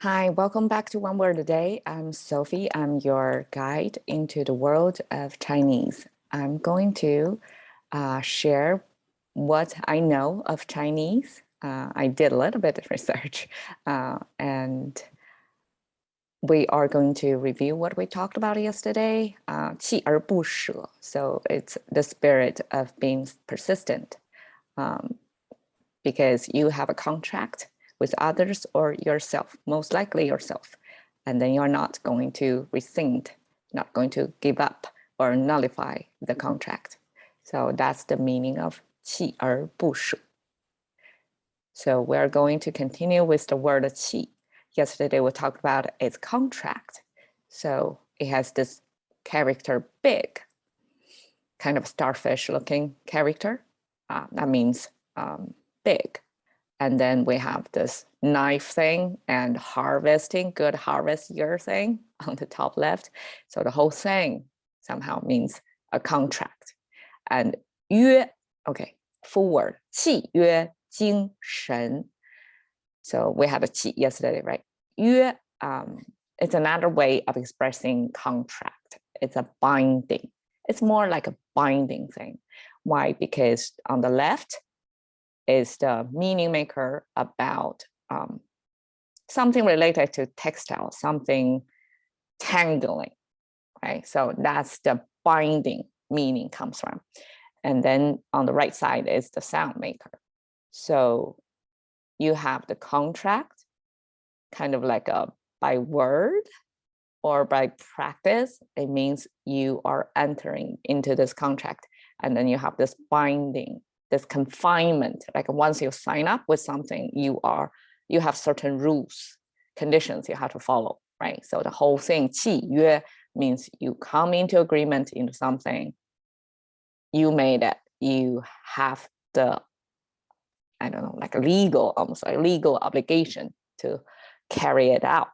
Hi, welcome back to One Word a Day. I'm Sophie. I'm your guide into the world of Chinese. I'm going to share what I know of Chinese. I did a little bit of research and we are going to review what we talked about yesterday, 锲而不舍. So it's the spirit of being persistent because you have a contract with others or yourself, most likely yourself. And then you're not going to rescind, not going to give up or nullify the contract. So that's the meaning of 锲而不舍. So we're going to continue with the word 锲. Yesterday we talked about its contract. So it has this character big, kind of starfish looking character. That means big. And then we have this knife thing and harvesting, good harvest year thing on the top left. So the whole thing somehow means a contract. And 约, okay, full word, 契约精神. So we had a 契 yesterday, right? 约, it's another way of expressing contract. It's a binding. It's more like a binding thing. Why? Because on the left, is the meaning maker about something related to textile, something tangling, right? So that's the binding meaning comes from. And then on the right side is the sound maker. So you have the contract, kind of like a by word or by practice. It means you are entering into this contract. And then you have this binding, this confinement, like once you sign up with something, you have certain rules, conditions you have to follow, right? So the whole thing, 契约 means you come into agreement into something, you made it, you have the, I don't know, like a legal, almost a legal obligation to carry it out.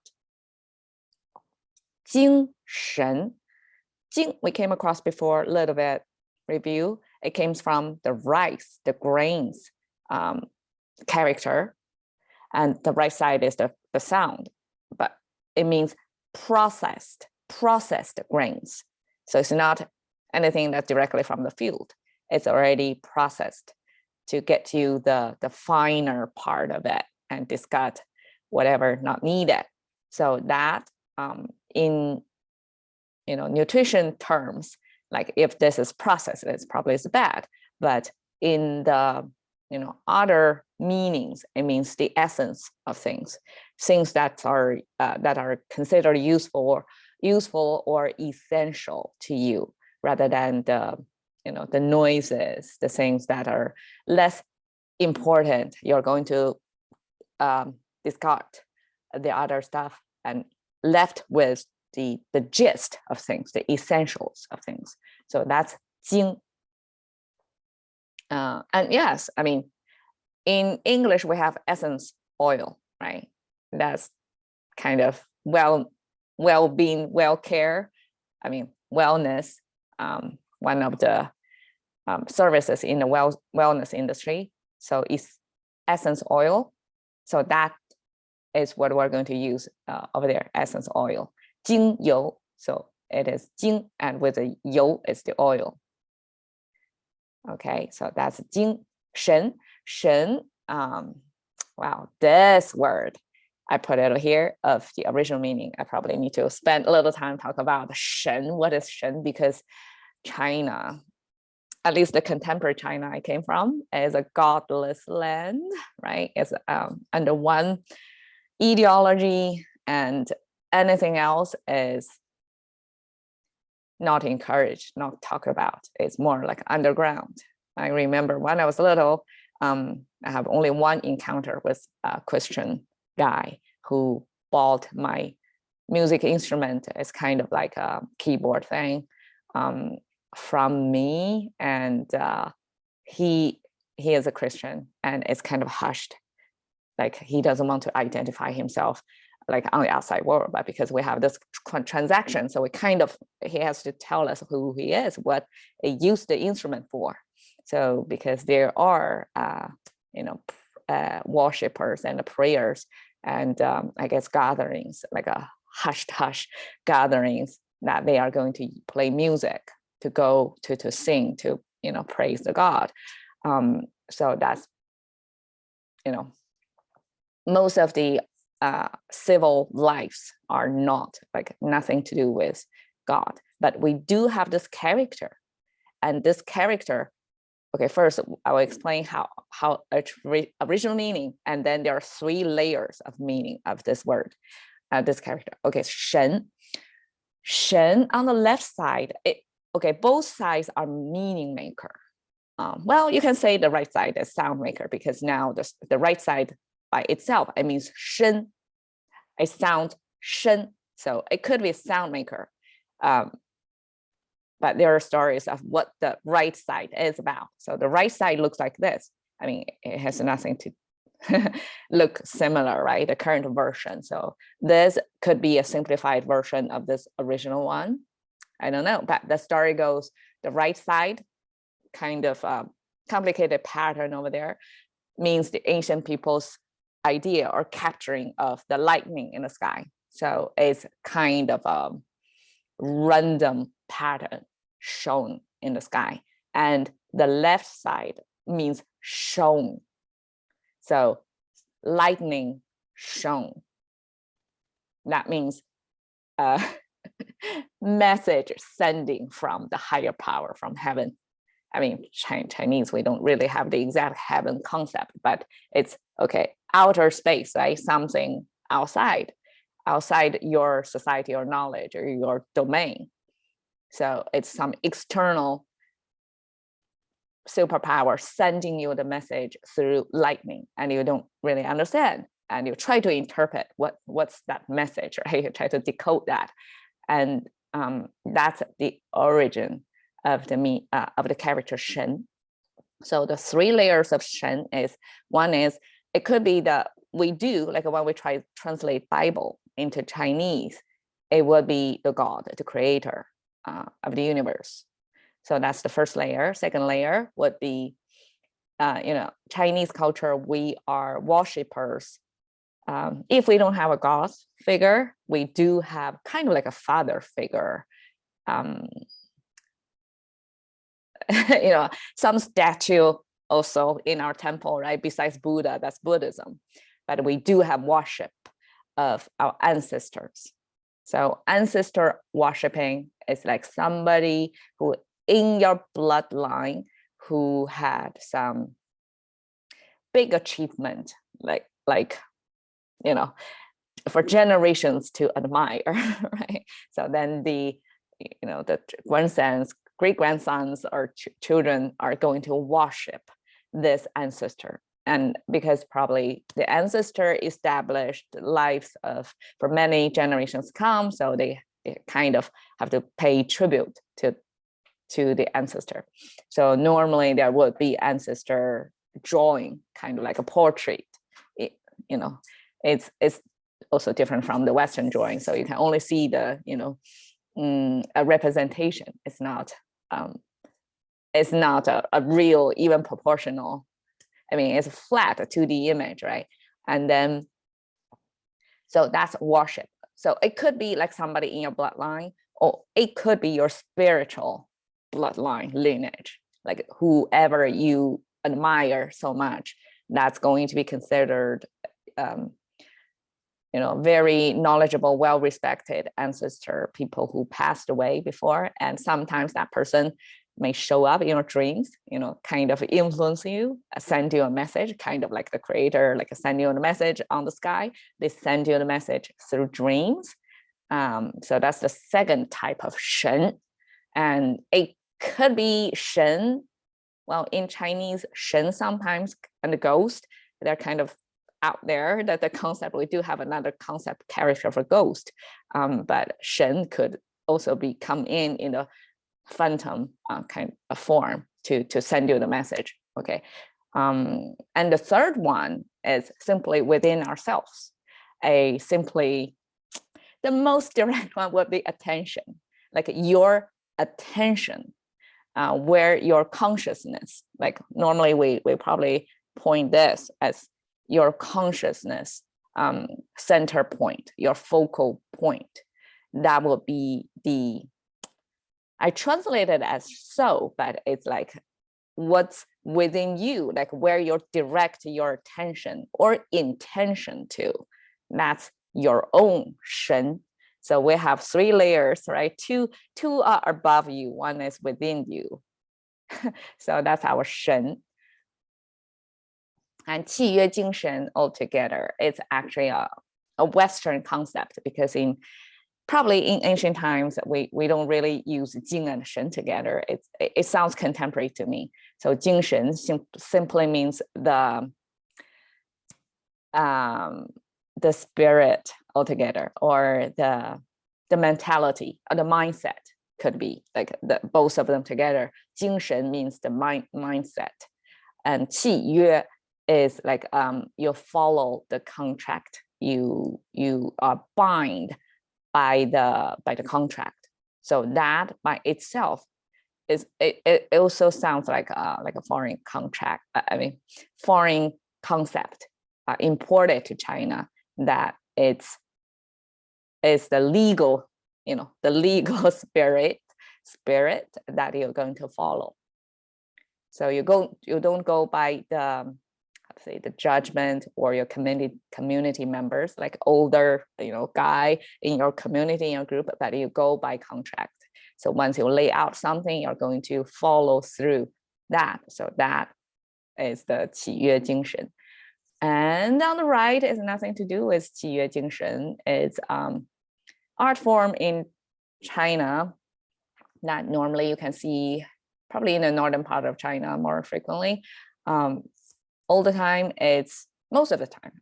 精神, 精 we came across before a little bit, review. It came from the rice, the grains character, and the right side is the sound, but it means processed grains. So it's not anything that's directly from the field. It's already processed to get you the finer part of it and discard whatever not needed. So that in nutrition terms, like if this is processed, it's probably bad. But in the other meanings, it means the essence of things that are considered useful or essential to you, rather than the noises, the things that are less important. You're going to discard the other stuff and left with the gist of things, the essentials of things. So that's 精. And yes, I mean, in English, we have essence oil, right? That's kind of well-being, well-care, I mean, wellness, one of the services in the wellness industry. So it's essence oil. So that is what we're going to use over there, essence oil. 精油, so it is 精, and with the 油 is the oil. Okay, so that's 精. 神, 神, wow, this word, I put it here of the original meaning. I probably need to spend a little time talk about 神. What is 神? Because China, at least the contemporary China I came from, is a godless land, right? It's under one ideology, and anything else is not encouraged, not talked about. It's more like underground. I remember when I was little, I have only one encounter with a Christian guy who bought my music instrument. It's kind of like a keyboard thing from me, and he is a Christian, and it's kind of hushed, like he doesn't want to identify himself like on the outside world, but because we have this transaction, so he has to tell us who he is, what he used the instrument for. So because there are worshippers and prayers and I guess gatherings, like a hush gatherings, that they are going to play music, to go to sing, to praise the god. So that's most of the civil lives are not, like, nothing to do with God, but we do have this character, and this character. Okay, first I will explain how its original meaning, and then there are 3 layers of meaning of this word, this character. Okay, Shen on the left side. Both sides are meaning maker. Well, you can say the right side is sound maker, because now the right side by itself, it means Shen, a sound, Shen. So it could be a sound maker. But there are stories of what the right side is about. So the right side looks like this. I mean, it has nothing to look similar, right? The current version. So this could be a simplified version of this original one. I don't know, but the story goes, the right side, kind of complicated pattern over there, means the ancient people's idea or capturing of the lightning in the sky. So it's kind of a random pattern shown in the sky, and the left side means shown. So lightning shown, that means message sending from the higher power, from heaven. I mean, Chinese, we don't really have the exact heaven concept, but it's okay, outer space, right? Something outside your society or knowledge or your domain. So it's some external superpower sending you the message through lightning, and you don't really understand, and you try to interpret what's that message, right? You try to decode that, and that's the origin of the character Shen. So the 3 layers of Shen is, one is, it could be that we do, like when we try to translate Bible into Chinese, it would be the God, the creator of the universe. So that's the first layer. Second layer would be, Chinese culture, we are worshippers. If we don't have a God figure, we do have kind of like a father figure. Some statue also in our temple, right? Besides Buddha, that's Buddhism. But we do have worship of our ancestors. So ancestor worshiping is like somebody who in your bloodline who had some big achievement, like for generations to admire, right? So then the grandsons, great-grandsons, or children are going to worship this ancestor. And because probably the ancestor established lives for many generations to come, so they kind of have to pay tribute to the ancestor. So normally there would be ancestor drawing, kind of like a portrait. It's also different from the Western drawing, so you can only see the a representation. It's not a real, even proportional. I mean, it's a flat, a 2D image, right? And then, so that's worship. So it could be like somebody in your bloodline, or it could be your spiritual bloodline lineage, like whoever you admire so much, that's going to be considered, very knowledgeable, well-respected ancestor, people who passed away before. And sometimes that person may show up in your dreams, kind of influence you, send you a message, kind of like the creator, like send you a message on the sky. They send you the message through dreams. So that's the second type of Shen. And it could be Shen. Well, in Chinese, Shen sometimes, and the ghost, they're kind of out there, that the concept, we do have another concept character for ghost, but Shen could also come in a phantom kind of form to send you the message. Okay, and the third one is simply within ourselves. The most direct one would be attention, like your attention, where your consciousness, like normally we probably point this as your consciousness center point, your focal point. That will be I translate it as so, but it's like what's within you, like where you direct your attention or intention to. That's your own shen. So we have 3 layers, right? Two are above you, 1 is within you. So that's our shen. And 契约精神 altogether, it's actually a Western concept, because probably in ancient times, we don't really use 精 and 神 together. It sounds contemporary to me. So 精神 simply means the spirit altogether, or the mentality, or the mindset, could be like both of them together. 精神 means the mindset, and 契约 is like you follow the contract, you are bind by the contract. So that by itself is it also sounds like a foreign contract. I mean, foreign concept imported to China, that it's the legal, the legal spirit that you're going to follow. So you don't go by the judgment or your community members, like older guy in your community, in your group, but you go by contract. So once you lay out something, you're going to follow through that. So that is the 契约精神. And on the right is nothing to do with 契约精神. It's art form in China that normally you can see probably in the northern part of China more frequently. All the time, most of the time,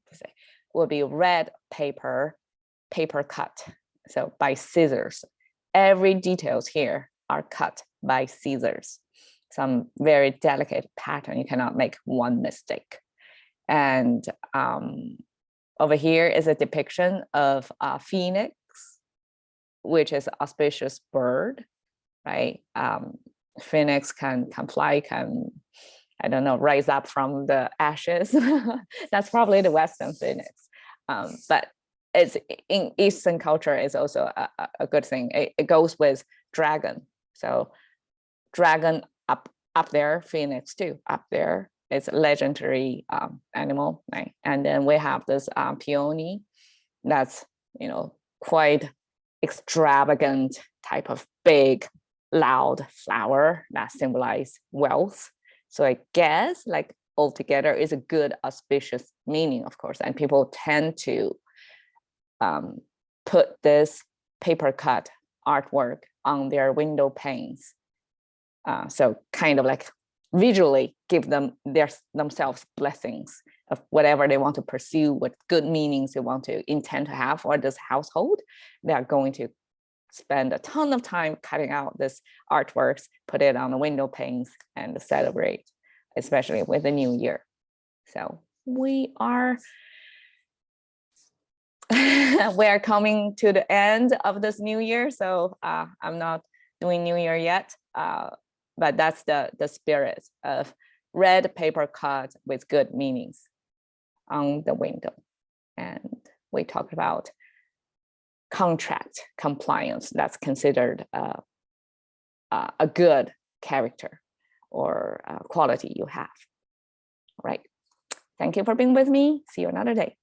will be red paper cut, so by scissors. Every details here are cut by scissors. Some very delicate pattern, you cannot make one mistake. And over here is a depiction of a phoenix, which is an auspicious bird, right? Phoenix can fly, I don't know, rise up from the ashes. That's probably the Western phoenix. But it's in Eastern culture is also a good thing. It goes with dragon. So dragon up there, phoenix too, up there. It's a legendary animal, right? And then we have this peony that's, quite extravagant type of big, loud flower that symbolize wealth. So I guess like altogether is a good auspicious meaning, of course, and people tend to put this paper cut artwork on their window panes. So kind of like visually give themselves blessings of whatever they want to pursue, what good meanings they want to intend to have for this household. They are going to spend a ton of time cutting out this artworks, put it on the window panes, and celebrate, especially with the new year. So we are coming to the end of this new year. So I'm not doing new year yet, but that's the spirit of red paper cut with good meanings on the window. And we talked about contract compliance. That's considered a good character or quality you have. All right. Thank you for being with me. See you another day.